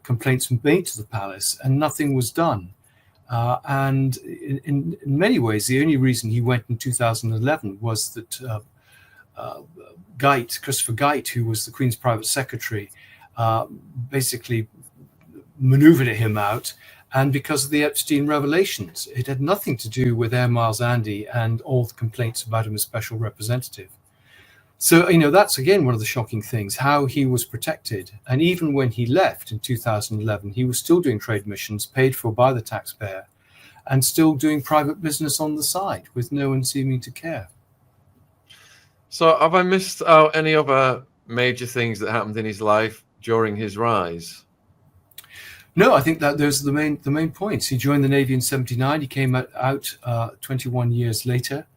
complaints made to the palace, and nothing was done. And in many ways, the only reason he went in 2011 was that Christopher Geit, who was the Queen's private secretary, basically maneuvered him out. And because of the Epstein revelations, it had nothing to do with Air Miles Andy and all the complaints about him as special representative. So, that's again one of the shocking things, how he was protected. And even when he left in 2011, he was still doing trade missions paid for by the taxpayer and still doing private business on the side with no one seeming to care. So have I missed out any other major things that happened in his life during his rise? No, I think that those are the main points. He joined the Navy in 1979. He came out 21 years later.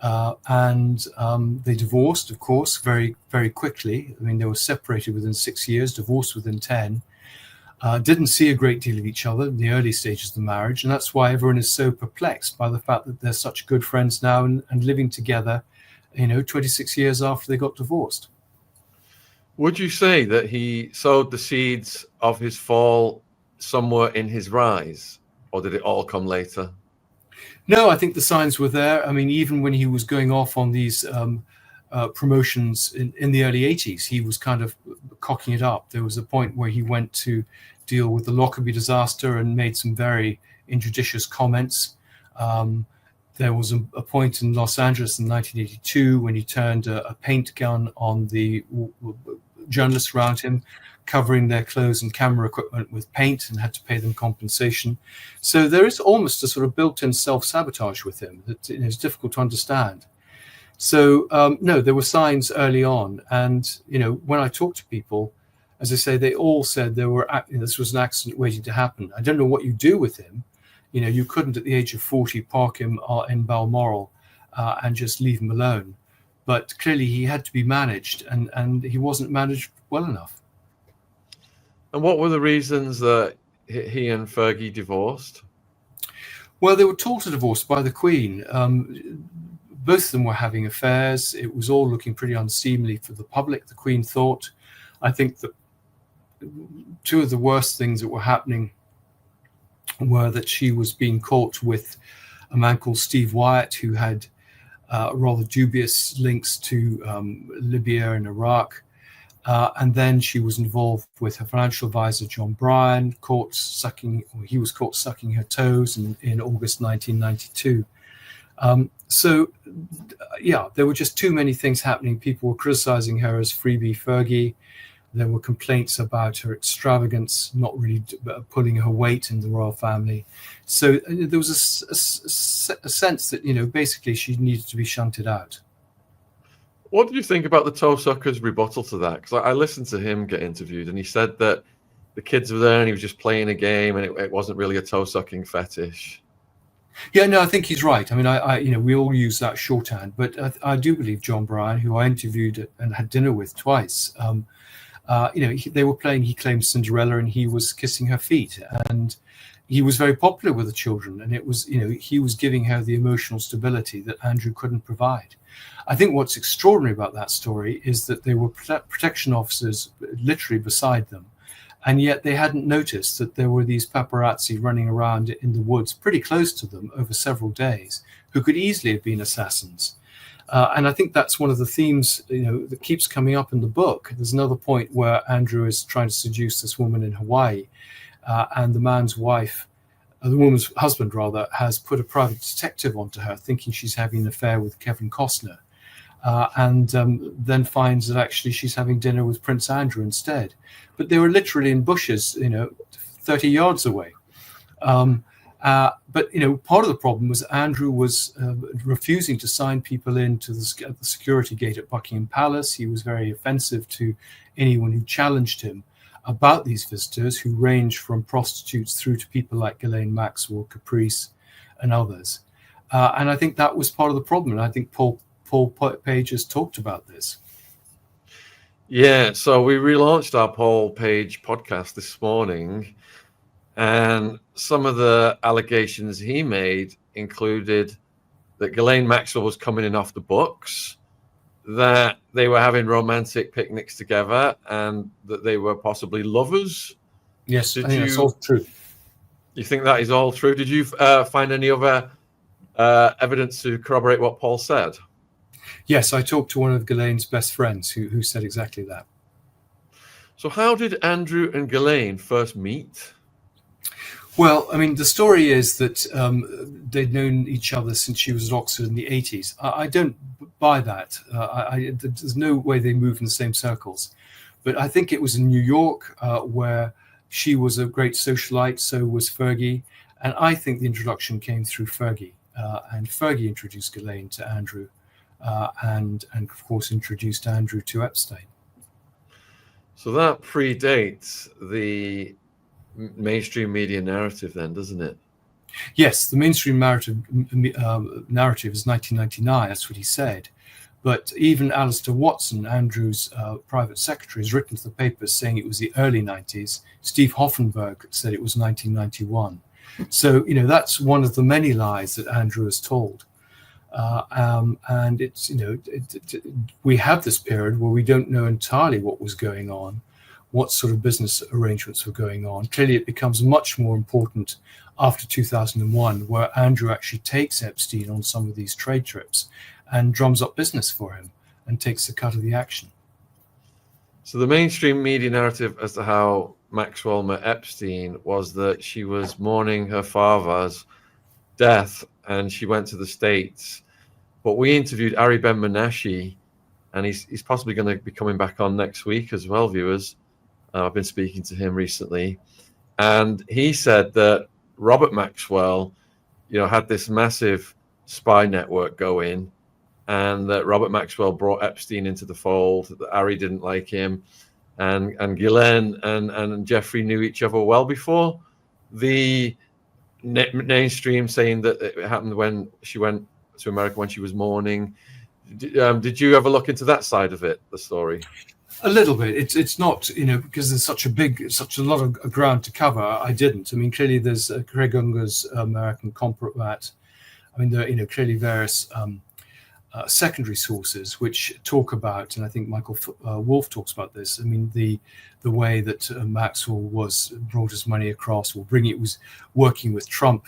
And they divorced, of course, very, very quickly. I mean, they were separated within 6 years, divorced within 10. Didn't see a great deal of each other in the early stages of the marriage. And that's why everyone is so perplexed by the fact that they're such good friends now and living together, 26 years after they got divorced. Would you say that he sowed the seeds of his fall somewhere in his rise, or did it all come later? No, I think the signs were there. I mean, even when he was going off on these promotions in the early 80s, he was kind of cocking it up. There was a point where he went to deal with the Lockerbie disaster and made some very injudicious comments. There was a point in Los Angeles in 1982 when he turned a paint gun on the journalists around him, covering their clothes and camera equipment with paint, and had to pay them compensation. So there is almost a sort of built-in self-sabotage with him that is difficult to understand. So no, there were signs early on. And, when I talk to people, as I say, they all said this was an accident waiting to happen. I don't know what you do with him. You couldn't at the age of 40 park him in Balmoral and just leave him alone. But clearly he had to be managed, and he wasn't managed well enough. And what were the reasons that he and Fergie divorced? Well, they were told to divorce by the Queen. Both of them were having affairs. It was all looking pretty unseemly for the public, the Queen thought. I think that two of the worst things that were happening were that she was being caught with a man called Steve Wyatt, who had rather dubious links to Libya and Iraq. And then she was involved with her financial advisor, John Bryan, he was caught sucking her toes in August 1992. So, there were just too many things happening. People were criticizing her as freebie Fergie. There were complaints about her extravagance, not really pulling her weight in the royal family. So there was a sense that, basically she needed to be shunted out. What did you think about the toe sucker's rebuttal to that? Because I listened to him get interviewed, and he said that the kids were there and he was just playing a game, and it wasn't really a toe sucking fetish. Yeah, no, I think he's right. I mean, we all use that shorthand, but I do believe John Bryan, who I interviewed and had dinner with twice, they were playing, he claimed, Cinderella, and he was kissing her feet, and he was very popular with the children, and it was, he was giving her the emotional stability that Andrew couldn't provide. I think what's extraordinary about that story is that there were protection officers literally beside them, and yet they hadn't noticed that there were these paparazzi running around in the woods pretty close to them over several days who could easily have been assassins. And I think that's one of the themes, that keeps coming up in the book. There's another point where Andrew is trying to seduce this woman in Hawaii, and the woman's husband, has put a private detective onto her, thinking she's having an affair with Kevin Costner, and then finds that actually she's having dinner with Prince Andrew instead. But they were literally in bushes, 30 yards away. But part of the problem was Andrew was refusing to sign people into the security gate at Buckingham Palace. He was very offensive to anyone who challenged him about these visitors, who ranged from prostitutes through to people like Ghislaine, Maxwell, Caprice, and others. And I think that was part of the problem. And I think Paul Page has talked about this. Yeah, so we relaunched our Paul Page podcast this morning, and some of the allegations he made included that Ghislaine Maxwell was coming in off the books, that they were having romantic picnics together, and that they were possibly lovers. Yes, I Did think that's all true. you think that is all true? Did you find any other evidence to corroborate what Paul said? Yes, I talked to one of Ghislaine's best friends who said exactly that. So how did Andrew and Ghislaine first meet? Well, I mean, the story is that they'd known each other since she was at Oxford in the 80s. I don't buy that. There's no way they move in the same circles. But I think it was in New York where she was a great socialite, so was Fergie. And I think the introduction came through Fergie. And Fergie introduced Ghislaine to Andrew and of course, introduced Andrew to Epstein. So that predates the mainstream media narrative then, doesn't it? Yes, the mainstream narrative is 1999. That's what he said. But even Alistair Watson, Andrew's private secretary, has written to the papers saying it was the early 90s. Steve Hoffenberg said it was 1991. So, that's one of the many lies that Andrew has told. And it's, we have this period where we don't know entirely what was going on, what sort of business arrangements were going on. Clearly, it becomes much more important after 2001, where Andrew actually takes Epstein on some of these trade trips and drums up business for him and takes the cut of the action. So the mainstream media narrative as to how Maxwell met Epstein was that she was mourning her father's death and she went to the States. But we interviewed Ari Ben Menashe, and he's possibly going to be coming back on next week as well, viewers. I've been speaking to him recently. And he said that Robert Maxwell, had this massive spy network going, and that Robert Maxwell brought Epstein into the fold, that Ari didn't like him, and Ghislaine and Jeffrey knew each other well before the mainstream saying that it happened when she went to America when she was mourning. Did you ever look into that side of it, the story? A little bit. It's not, because there's such a lot of ground to cover. I didn't. I mean, clearly there's Craig Unger's American Compromat. I mean, there are, clearly various secondary sources which talk about, and I think Michael Wolff talks about this. I mean, the way that Maxwell brought his money across, was working with Trump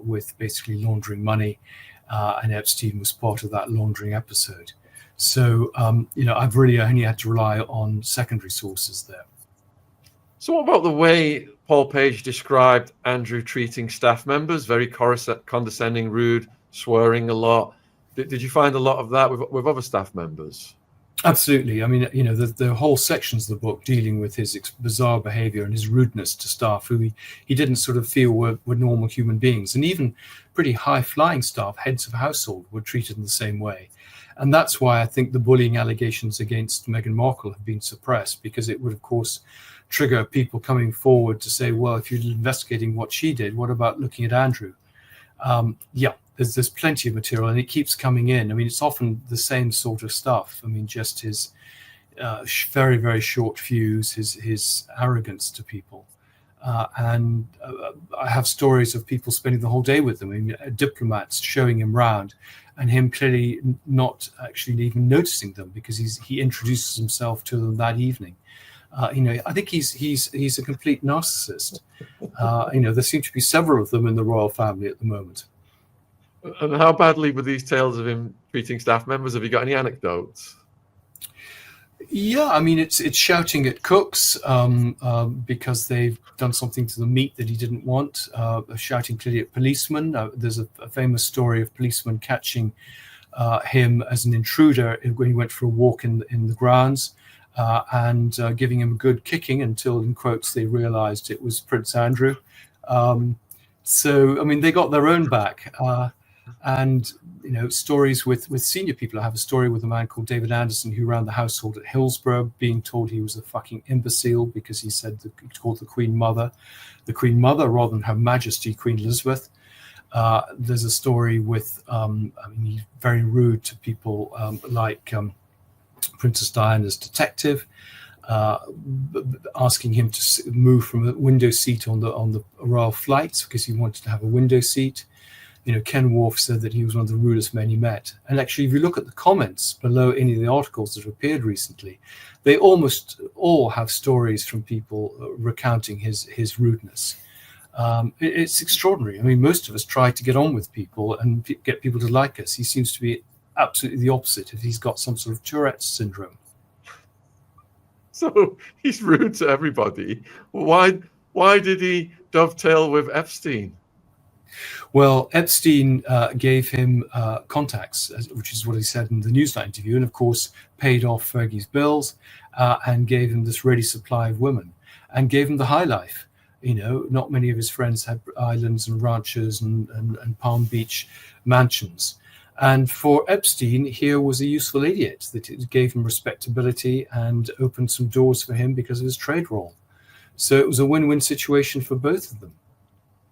with basically laundering money, and Epstein was part of that laundering episode. So, I've really only had to rely on secondary sources there. So what about the way Paul Page described Andrew treating staff members? Very condescending, rude, swearing a lot. Did you find a lot of that with other staff members? Absolutely. I mean, the whole sections of the book dealing with his bizarre behavior and his rudeness to staff who he didn't sort of feel were normal human beings. And even pretty high-flying staff, heads of household, were treated in the same way. And that's why I think the bullying allegations against Meghan Markle have been suppressed, because it would, of course, trigger people coming forward to say, well, if you're investigating what she did, what about looking at Andrew? There's plenty of material, and it keeps coming in. I mean, it's often the same sort of stuff. I mean, just his very, very short fuse, his arrogance to people. And I have stories of people spending the whole day with him, I mean, diplomats showing him around, and him clearly not actually even noticing them because he introduces himself to them that evening. I think he's a complete narcissist. There seem to be several of them in the royal family at the moment. And how badly were these tales of him treating staff members? Have you got any anecdotes? Yeah, I mean, it's shouting at cooks because they've done something to the meat that he didn't want, shouting clearly at policemen. There's a famous story of policemen catching him as an intruder when he went for a walk in the grounds and giving him a good kicking until, in quotes, they realized it was Prince Andrew. So, I mean, they got their own back. And stories with senior people. I have a story with a man called David Anderson who ran the household at Hillsborough, being told he was a fucking imbecile because he said he called the Queen Mother rather than Her Majesty Queen Elizabeth. There's a story with he's very rude to people like Princess Diana's detective, asking him to move from a window seat on the royal flights because he wanted to have a window seat. Ken Worf said that he was one of the rudest men he met. And actually, if you look at the comments below any of the articles that have appeared recently, they almost all have stories from people recounting his rudeness. It's extraordinary. I mean, most of us try to get on with people and get people to like us. He seems to be absolutely the opposite. If he's got some sort of Tourette's syndrome. So he's rude to everybody. Why did he dovetail with Epstein? Well, Epstein gave him contacts, which is what he said in the Newsnight interview, and of course paid off Fergie's bills and gave him this ready supply of women and gave him the high life. Not many of his friends had islands and ranches and Palm Beach mansions. And for Epstein, here was a useful idiot that it gave him respectability and opened some doors for him because of his trade role. So it was a win-win situation for both of them.